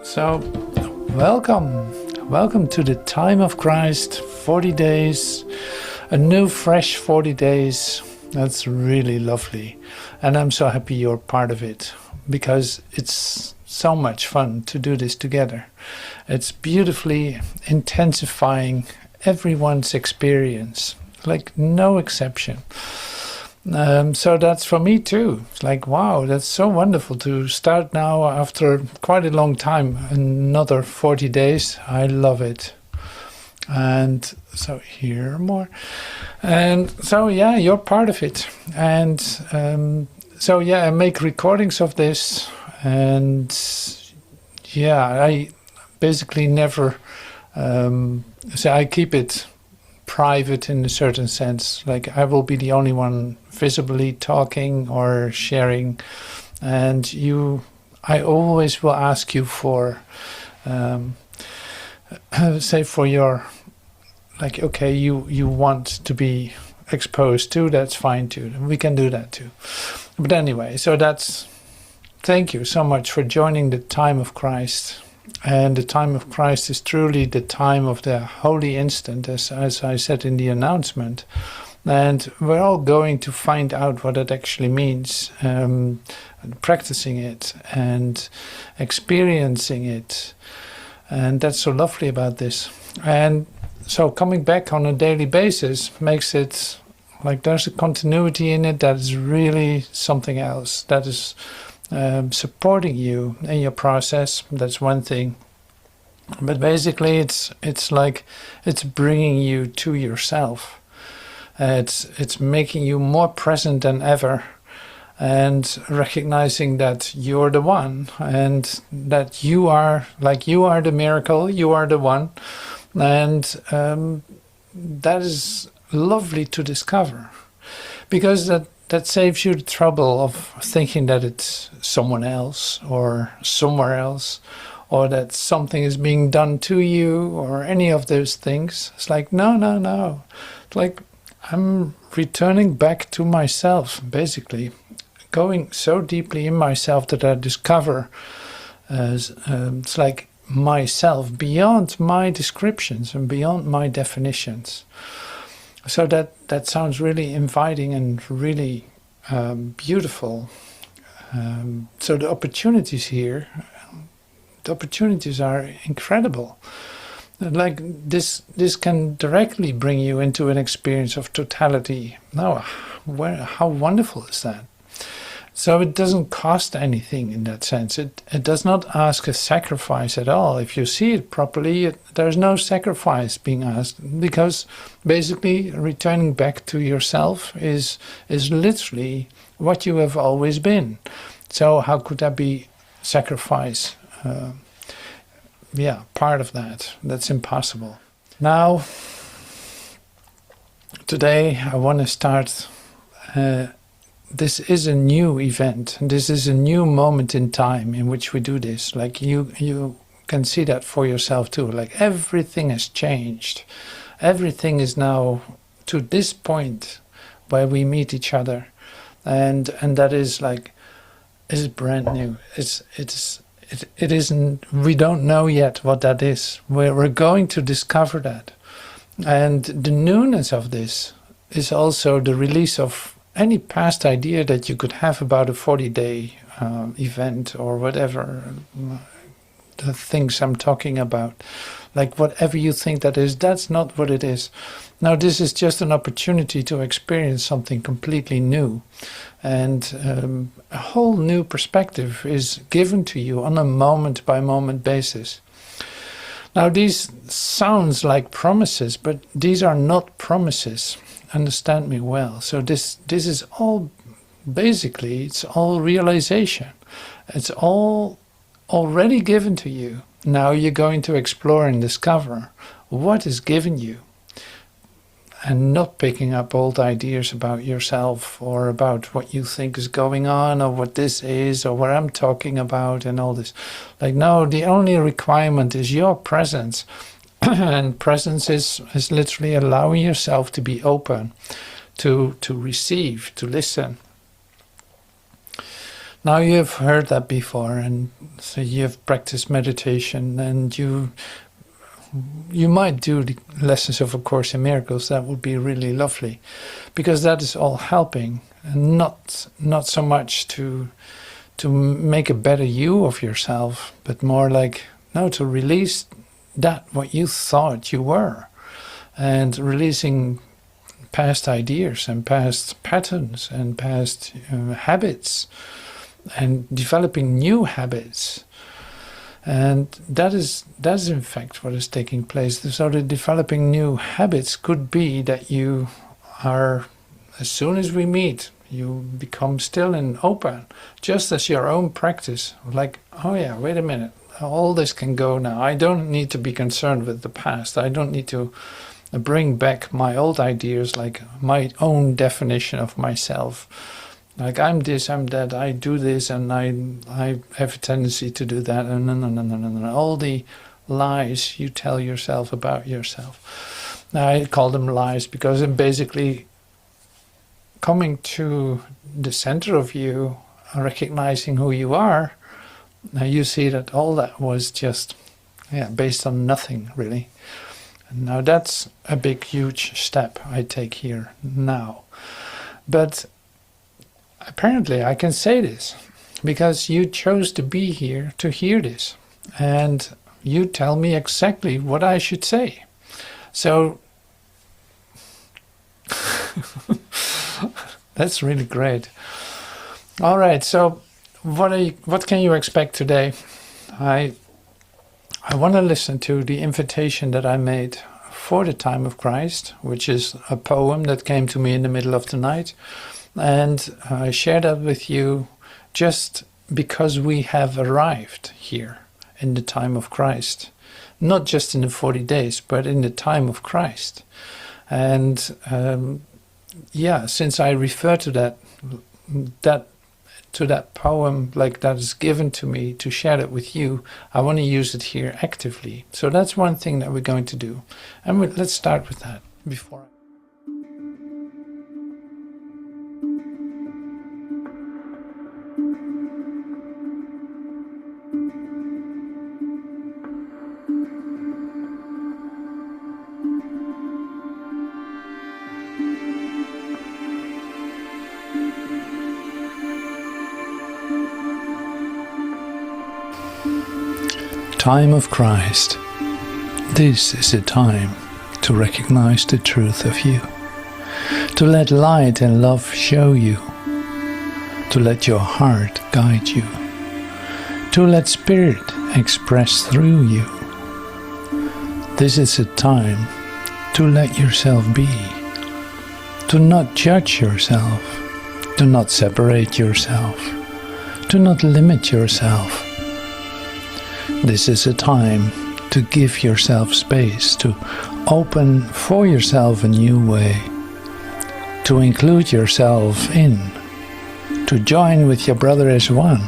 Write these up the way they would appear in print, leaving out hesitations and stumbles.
So, welcome to the time of Christ, 40 days, a new fresh 40 days. That's really lovely. And I'm so happy you're part of it, because it's so much fun to do this together. It's beautifully intensifying everyone's experience, like no exception. So that's for me too. It's like, wow, that's so wonderful to start now after quite a long time, another 40 days. I love it. And so here more. And so, yeah, you're part of it. And so, yeah, I make recordings of this. And yeah, I basically never, so I keep it private in a certain sense. Like I will be the only one visibly talking or sharing, and I always will ask you for say for your, like, okay, you want to be exposed to, that's fine too, we can do that too. But anyway, so thank you so much for joining the time of Christ. And the time of Christ is truly the time of the holy instant, as I said in the announcement. And we're all going to find out what it actually means, practicing it and experiencing it. And that's so lovely about this. And so coming back on a daily basis makes it like there's a continuity in it that is really something else, that is supporting you in your process. That's one thing, but basically it's like it's bringing you to yourself. It's making you more present than ever, and recognizing that you're the one, and that you are the miracle, you are the one, and that is lovely to discover, because that saves you the trouble of thinking that it's someone else or somewhere else, or that something is being done to you, or any of those things. It's like, no. It's like I'm returning back to myself, basically. Going so deeply in myself that I discover it's like myself beyond my descriptions and beyond my definitions. So that sounds really inviting and really beautiful. So the opportunities here, the opportunities are incredible. Like this can directly bring you into an experience of totality. Now, how wonderful is that? So it doesn't cost anything in that sense. It does not ask a sacrifice at all. If you see it properly, there's no sacrifice being asked, because basically returning back to yourself is literally what you have always been. So how could that be sacrifice? Part of that. That's impossible. Now, today I want to start. This is a new event. This is a new moment in time in which we do this. Like you can see that for yourself too. Like everything has changed. Everything is now to this point where we meet each other, and that is like, is brand new. It isn't. We don't know yet what that is. We're going to discover that, and the newness of this is also the release of any past idea that you could have about a 40-day event or whatever, the things I'm talking about. Like whatever you think that is, that's not what it is. Now this is just an opportunity to experience something completely new. And a whole new perspective is given to you on a moment-by-moment basis. Now these sounds like promises, but these are not promises. Understand me well. So this is all, basically, it's all realization. It's all already given to you. Now you're going to explore and discover what is given you, and not picking up old ideas about yourself or about what you think is going on or what this is or what I'm talking about and all this. Like, no, the only requirement is your presence. And presence is literally allowing yourself to be open, to receive, to listen. Now you have heard that before, and so you have practiced meditation, and you might do the lessons of A Course in Miracles. That would be really lovely, because that is all helping, and not so much to make a better you of yourself, but more like, no, to release that what you thought you were, and releasing past ideas and past patterns and past habits, and developing new habits. And that is in fact what is taking place. So the developing new habits could be that you are, as soon as we meet, you become still and open, just as your own practice. Like, oh yeah, wait a minute, all this can go now. I don't need to be concerned with the past. I don't need to bring back my old ideas, like my own definition of myself. Like, I'm this, I'm that, I do this, and I have a tendency to do that, and no. All the lies you tell yourself about yourself. Now, I call them lies because I'm basically coming to the center of you, recognizing who you are. Now you see that all that was just based on nothing, really. And now that's a big, huge step I take here now. But apparently I can say this because you chose to be here to hear this, and you tell me exactly what I should say. So that's really great. All right, so what can you expect today? I want to listen to the invitation that I made for the time of Christ, which is a poem that came to me in the middle of the night. And I share that with you just because we have arrived here in the time of Christ. Not just in the 40 days, but in the time of Christ. And since I refer to that poem, like that is given to me to share that with you, I want to use it here actively. So that's one thing that we're going to do. And let's start with that before. Time of Christ. This is the time to recognize the truth of you, to let light and love show you, to let your heart guide you, to let spirit express through you. This is a time to let yourself be, to not judge yourself, to not separate yourself, to not limit yourself. This is a time to give yourself space, to open for yourself a new way, to include yourself in, to join with your brother as one.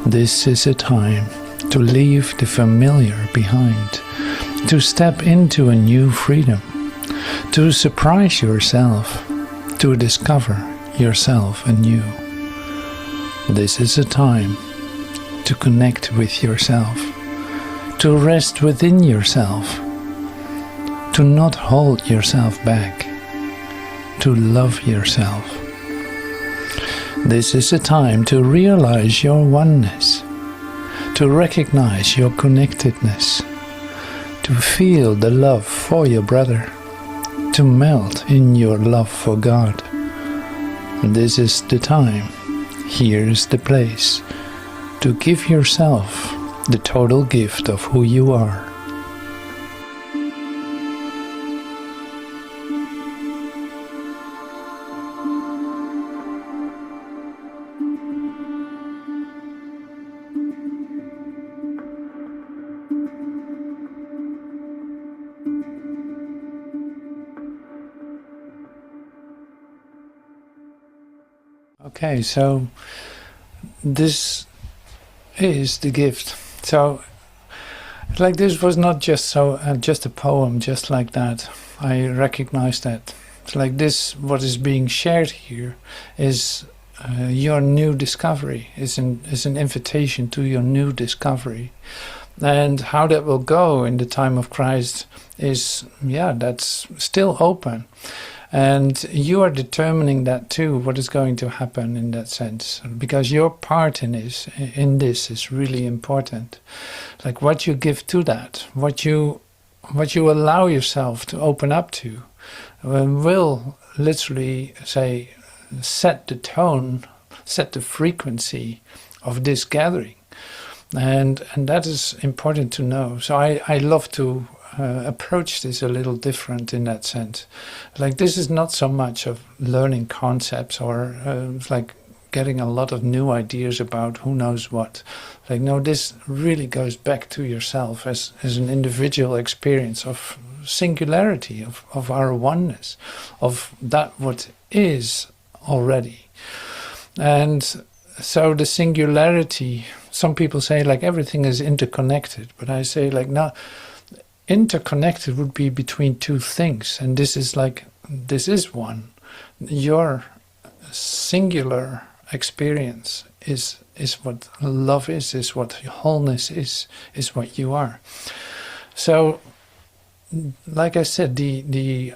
This is a time to leave the familiar behind, to step into a new freedom, to surprise yourself, to discover yourself anew. This is a time to connect with yourself, to rest within yourself, to not hold yourself back, to love yourself. This is a time to realize your oneness, to recognize your connectedness, to feel the love for your brother, to melt in your love for God. This is the time, here is the place, to give yourself the total gift of who you are. Okay, so this is the gift. So like this was not just just a poem just like that. I recognize that. It's like this, what is being shared here is your new discovery, is an invitation to your new discovery. And how that will go in the time of Christ is, that's still open. And you are determining that too, what is going to happen in that sense. Because your part in this is really important. Like what you give to that, what you allow yourself to open up to, will literally say, set the tone, set the frequency of this gathering. And that is important to know. So I love to approach this a little different in that sense. Like this is not so much of learning concepts or like getting a lot of new ideas about who knows what. Like no, this really goes back to yourself as an individual experience of singularity, of our oneness, of that what is already. And so the singularity, some people say like everything is interconnected, but I say like no, interconnected would be between two things, and this is one. Your singular experience is what love is what wholeness is what you are. So like I said, the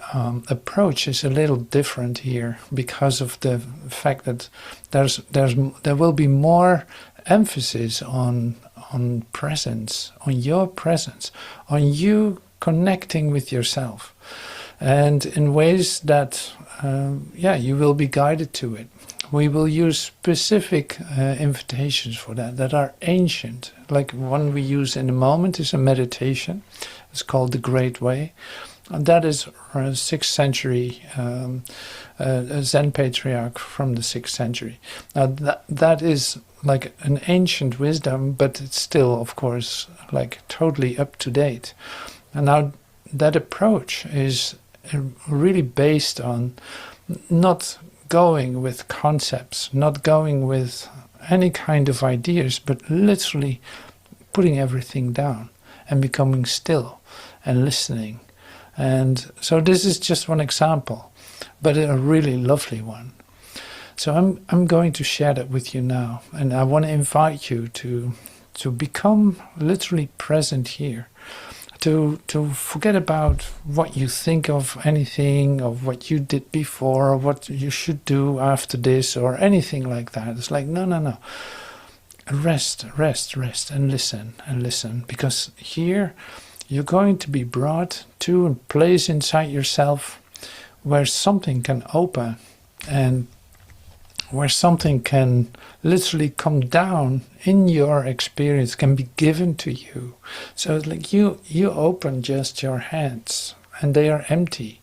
approach is a little different here because of the fact that there will be more emphasis on presence, on your presence, on you connecting with yourself, and in ways that you will be guided to it. We will use specific invitations for that are ancient. Like one we use in a moment is a meditation. It's called the Great Way. And that is a 6th century a Zen patriarch from the 6th century. Now that is like an ancient wisdom, but it's still, of course, like totally up to date. And now that approach is really based on not going with concepts, not going with any kind of ideas, but literally putting everything down and becoming still and listening. And so this is just one example, but a really lovely one. So I'm going to share that with you now, and I want to invite you to become literally present here, to forget about what you think of anything, of what you did before, or what you should do after this, or anything like that. It's like, no. Rest, and listen, because here you're going to be brought to a place inside yourself where something can open and where something can literally come down in your experience, can be given to you. So it's like you open just your hands and they are empty.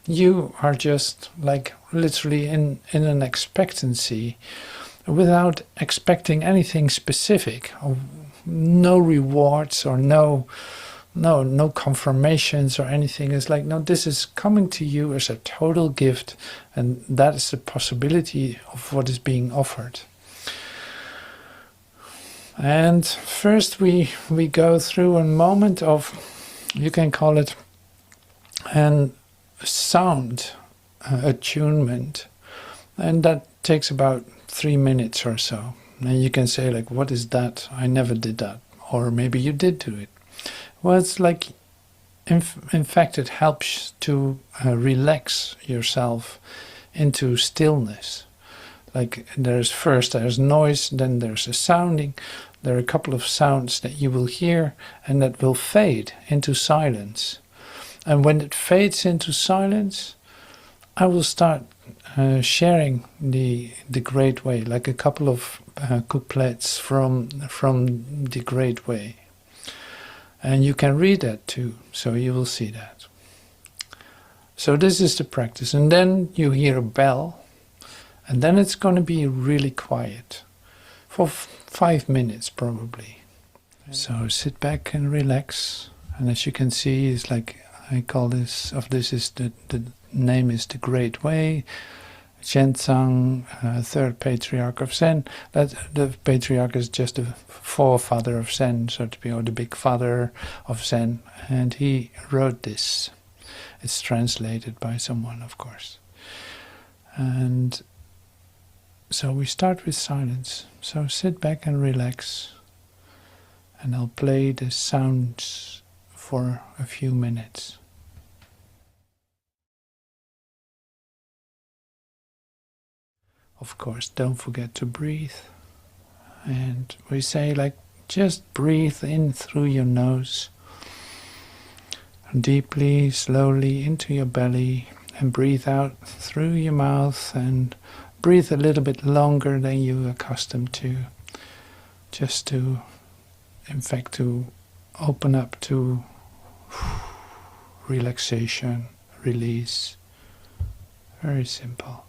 You are just like literally in an expectancy without expecting anything specific, no rewards or no confirmations or anything. It's like, no, this is coming to you as a total gift, and that is the possibility of what is being offered. And first we go through a moment of, you can call it an sound attunement, and that takes about 3 minutes or so. And you can say like, what is that? I never did that. Or maybe you did do it. Well, it's like, in fact, it helps to relax yourself into stillness. Like there's noise, then there's a sounding. There are a couple of sounds that you will hear and that will fade into silence. And when it fades into silence, I will start sharing the Great Way, like a couple of couplets from the Great Way. And you can read that too, so you will see that. So this is the practice. And then you hear a bell, and then it's going to be really quiet for 5 minutes probably. So sit back and relax. And as you can see, it's like, I call this, the name is the Great Way. Shenzang, third patriarch of Zen. That the patriarch is just the forefather of Zen, so to be, or the big father of Zen, and he wrote this. It's translated by someone, of course. And So we start with silence. So sit back and relax, and I'll play the sounds for a few minutes. Of course, don't forget to breathe. And we say, like, just breathe in through your nose, deeply, slowly into your belly, and breathe out through your mouth, and breathe a little bit longer than you're accustomed to, just to, in fact, to open up to relaxation, release. Very simple.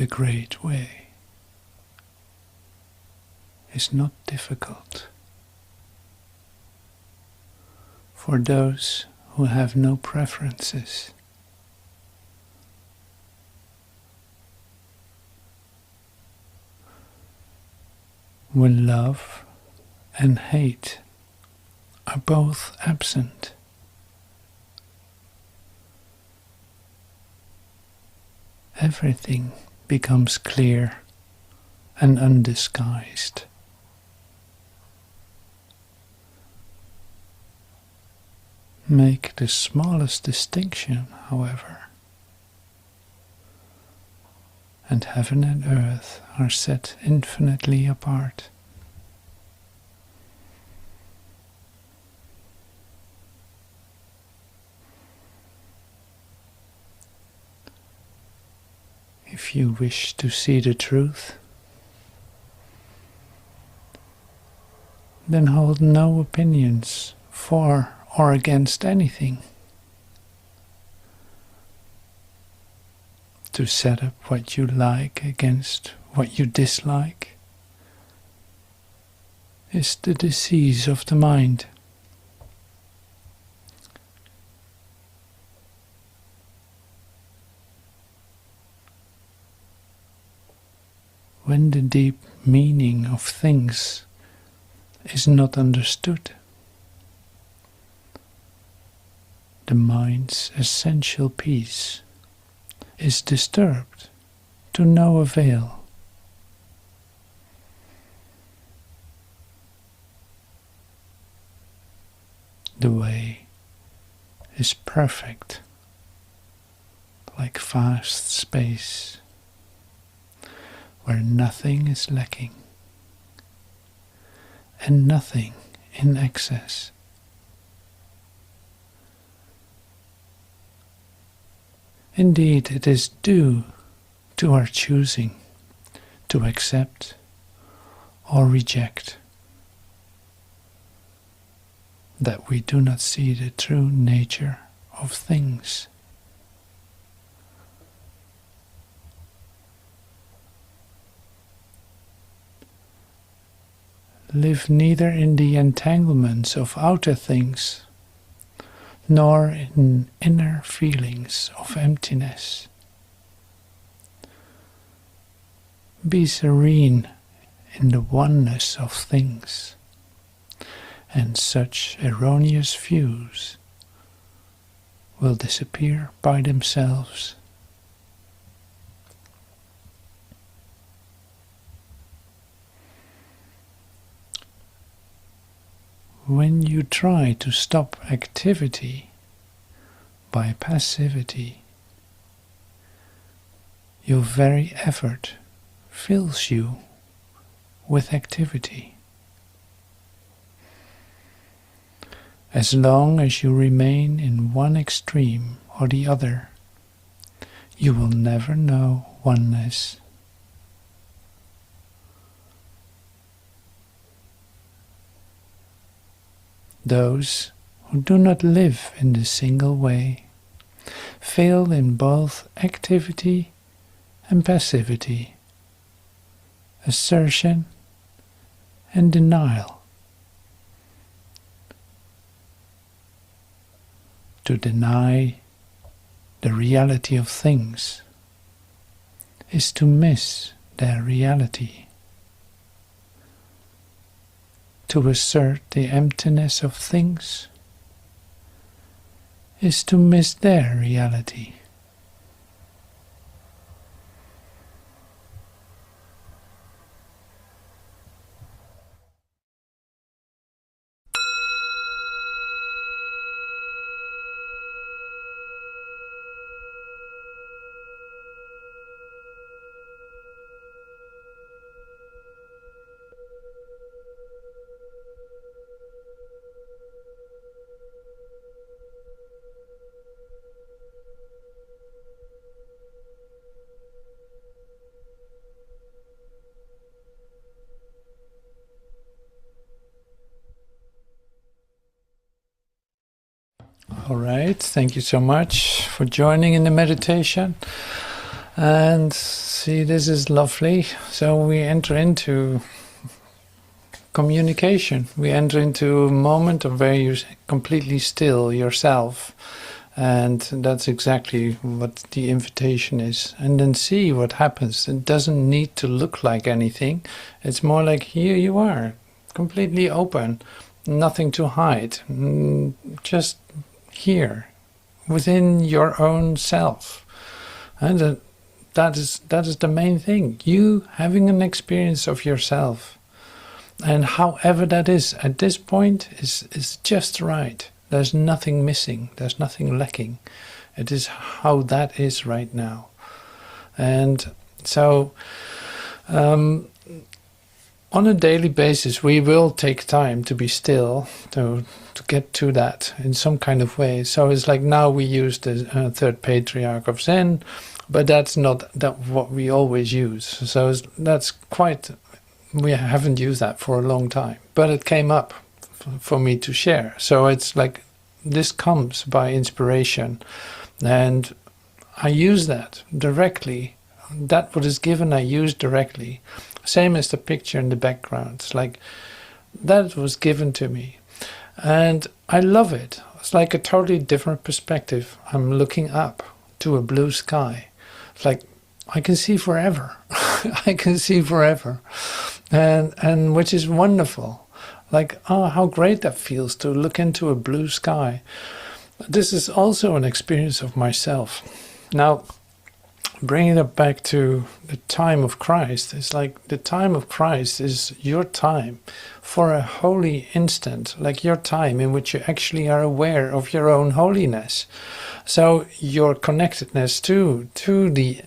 the great way is not difficult for those who have no preferences. When love and hate are both absent, everything becomes clear and undisguised. Make the smallest distinction, however, and heaven and earth are set infinitely apart. If you wish to see the truth, then hold no opinions for or against anything. To set up what you like against what you dislike is the disease of the mind. When the deep meaning of things is not understood, the mind's essential peace is disturbed to no avail. The way is perfect, like vast space, where nothing is lacking and nothing in excess. Indeed, it is due to our choosing to accept or reject that we do not see the true nature of things. Live neither in the entanglements of outer things nor in inner feelings of emptiness. Be serene in the oneness of things, and such erroneous views will disappear by themselves. When you try to stop activity by passivity, your very effort fills you with activity. As long as you remain in one extreme or the other, you will never know oneness. Those who do not live in the single way fail in both activity and passivity, assertion and denial. To deny the reality of things is to miss their reality. To assert the emptiness of things is to miss their reality. All right, thank you so much for joining in the meditation, and see, this is lovely. So we enter into communication. We enter into a moment of where you're completely still yourself. And that's exactly what the invitation is. And then see what happens. It doesn't need to look like anything. It's more like, here you are, completely open, nothing to hide, just here, within your own self. And that is the main thing. You having an experience of yourself. And however that is, at this point, is just right. There's nothing missing. There's nothing lacking. It is how that is right now. And so on a daily basis, we will take time to be still, to get to that in some kind of way. So it's like now we use the third patriarch of Zen, but that's not what we always use. So that's quite, we haven't used that for a long time, but it came up for me to share. So it's like this comes by inspiration, and I use that directly. That what is given I use directly. Same as the picture in the background. It's like that was given to me, and I love it. It's like a totally different perspective. I'm looking up to a blue sky. It's like I can see forever. I can see forever, and which is wonderful. Like, oh, how great that feels to look into a blue sky. This is also an experience of myself. Now, bringing it back to the time of Christ, it's like the time of Christ is your time for a holy instant, like your time in which you actually are aware of your own holiness. So your connectedness to the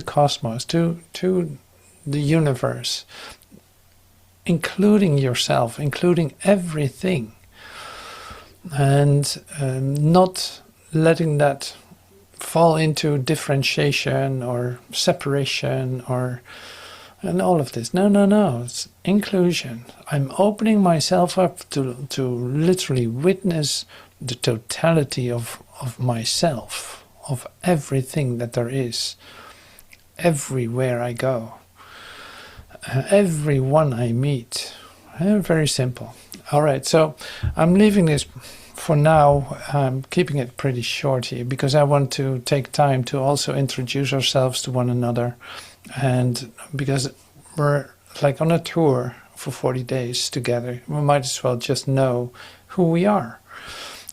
cosmos, to the universe, including yourself, including everything, and not letting that fall into differentiation or separation and all of this. No, it's inclusion. I'm opening myself up to literally witness the totality of myself, of everything that there is, everywhere I go. Everyone I meet. Very simple. All right, so I'm leaving this for now. I'm keeping it pretty short here because I want to take time to also introduce ourselves to one another, and because we're like on a tour for 40 days together, we might as well just know who we are.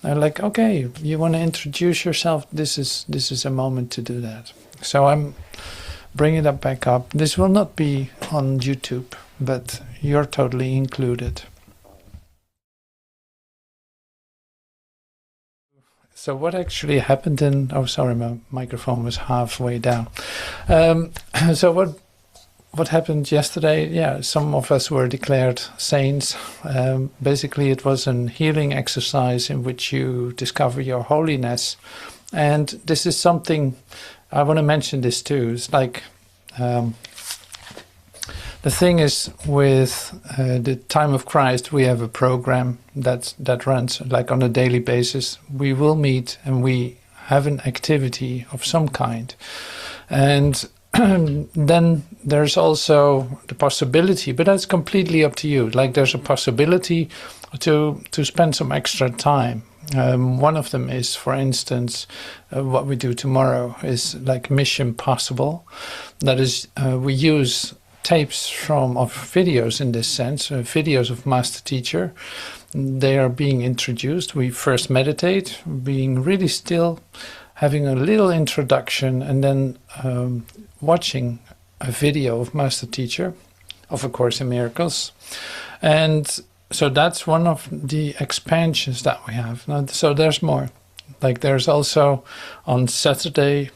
I'm like, okay, you want to introduce yourself? This is a moment to do that. So I'm bringing it back up. This will not be on YouTube, but you're totally included. So what actually happened in... Oh, sorry, my microphone was halfway down. So what happened yesterday? Yeah, some of us were declared saints. Basically, it was a healing exercise in which you discover your holiness. And this is something... I want to mention this too. It's like the thing is with the time of Christ, we have a program that runs like on a daily basis. We will meet and we have an activity of some kind, and then there's also the possibility, but that's completely up to you. Like there's a possibility to spend some extra time. One of them is, for instance, what we do tomorrow is like Mission Possible. That is, we use tapes of videos in this sense, videos of Master Teacher. They are being introduced. We first meditate, being really still, having a little introduction, and then watching a video of Master Teacher of A Course in Miracles. And so that's one of the expansions that we have. Now, so there's more. Like there's also on Saturday,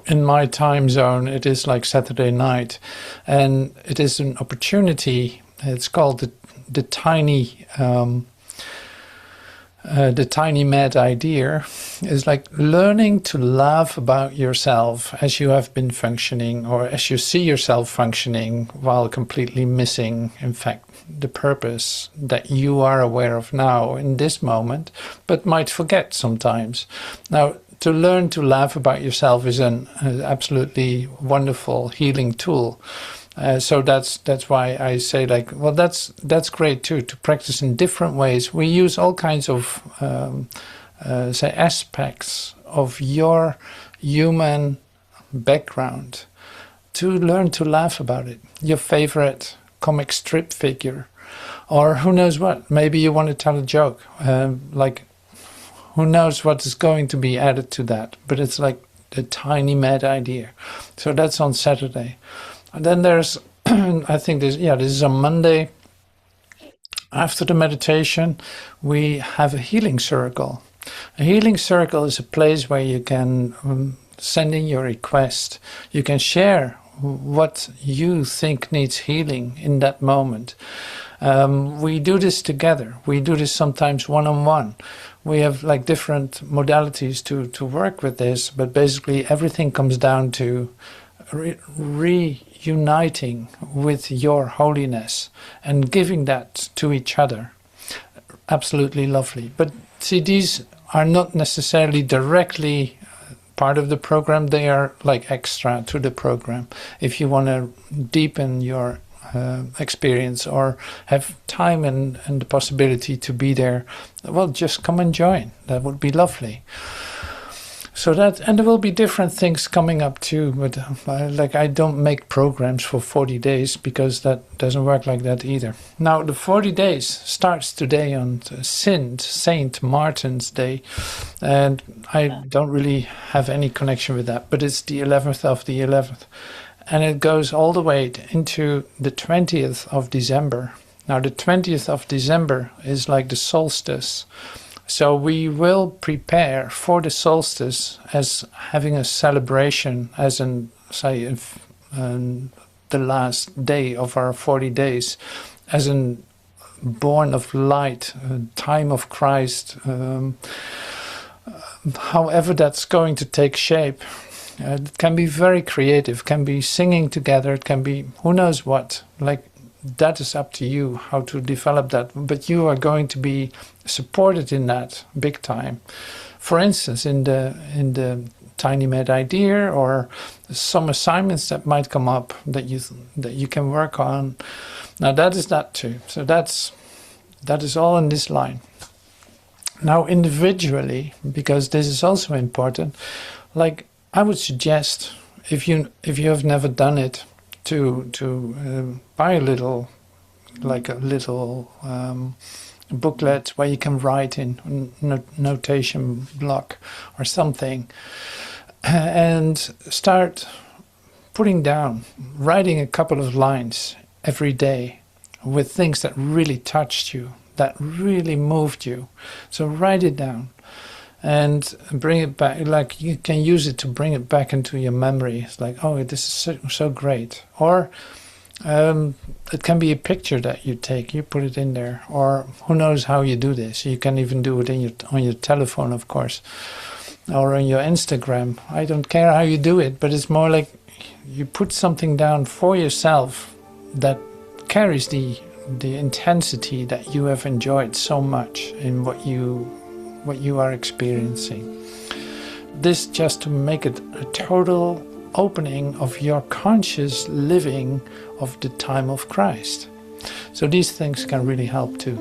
in my time zone, it is like Saturday night, and it is an opportunity. It's called the tiny mad idea. Is like learning to laugh about yourself as you have been functioning, or as you see yourself functioning, while completely missing, in fact, the purpose that you are aware of now in this moment, but might forget sometimes. Now, to learn to laugh about yourself is an absolutely wonderful healing tool. So that's why I say, like, well, that's great too, to practice in different ways. We use all kinds of say aspects of your human background to learn to laugh about it. Your favorite comic strip figure, or who knows what. Maybe you want to tell a joke. Like, who knows what is going to be added to that? But it's like a tiny mad idea. So that's on Saturday. And then there's, I think this is on Monday. After the meditation, we have a healing circle. A healing circle is a place where you can send in your request. You can share what you think needs healing in that moment. We do this together. We do this sometimes one-on-one. We have like different modalities to work with this, but basically everything comes down to reuniting with your holiness and giving that to each other. Absolutely lovely. But see, these are not necessarily directly part of the program. They are like extra to the program. If you want to deepen your experience or have time and the possibility to be there, well, just come and join. That would be lovely. So that, and there will be different things coming up too, but like, I don't make programs for 40 days because that doesn't work like that either. Now the 40 days starts today on Saint Martin's Day, and I don't really have any connection with that, but it's the 11th of the 11th, and it goes all the way into the 20th of December. Now the 20th of December is like the solstice. So we will prepare for the solstice as having a celebration, as in, say, the last day of our 40 days, as in born of light, time of Christ, however that's going to take shape. It can be very creative, can be singing together, it can be who knows what, like, that is up to you how to develop that, but you are going to be supported in that big time. For instance, in the Tiny Mad Idea, or some assignments that might come up that you can work on. Now that is that too. So that is all in this line. Now individually, because this is also important, like, I would suggest, if you have never done it, to buy a little booklet where you can write in notation block or something, and start putting down, writing a couple of lines every day with things that really touched you, that really moved you. So write it down and bring it back. Like, you can use it to bring it back into your memory. It's like, oh, this is so great. Or it can be a picture that you take, you put it in there, or who knows how you do this. You can even do it on your telephone, of course, or on your Instagram. I don't care how you do it, but it's more like you put something down for yourself that carries the intensity that you have enjoyed so much in what you are experiencing. This just to make it a total opening of your conscious living of the time of Christ. So these things can really help too.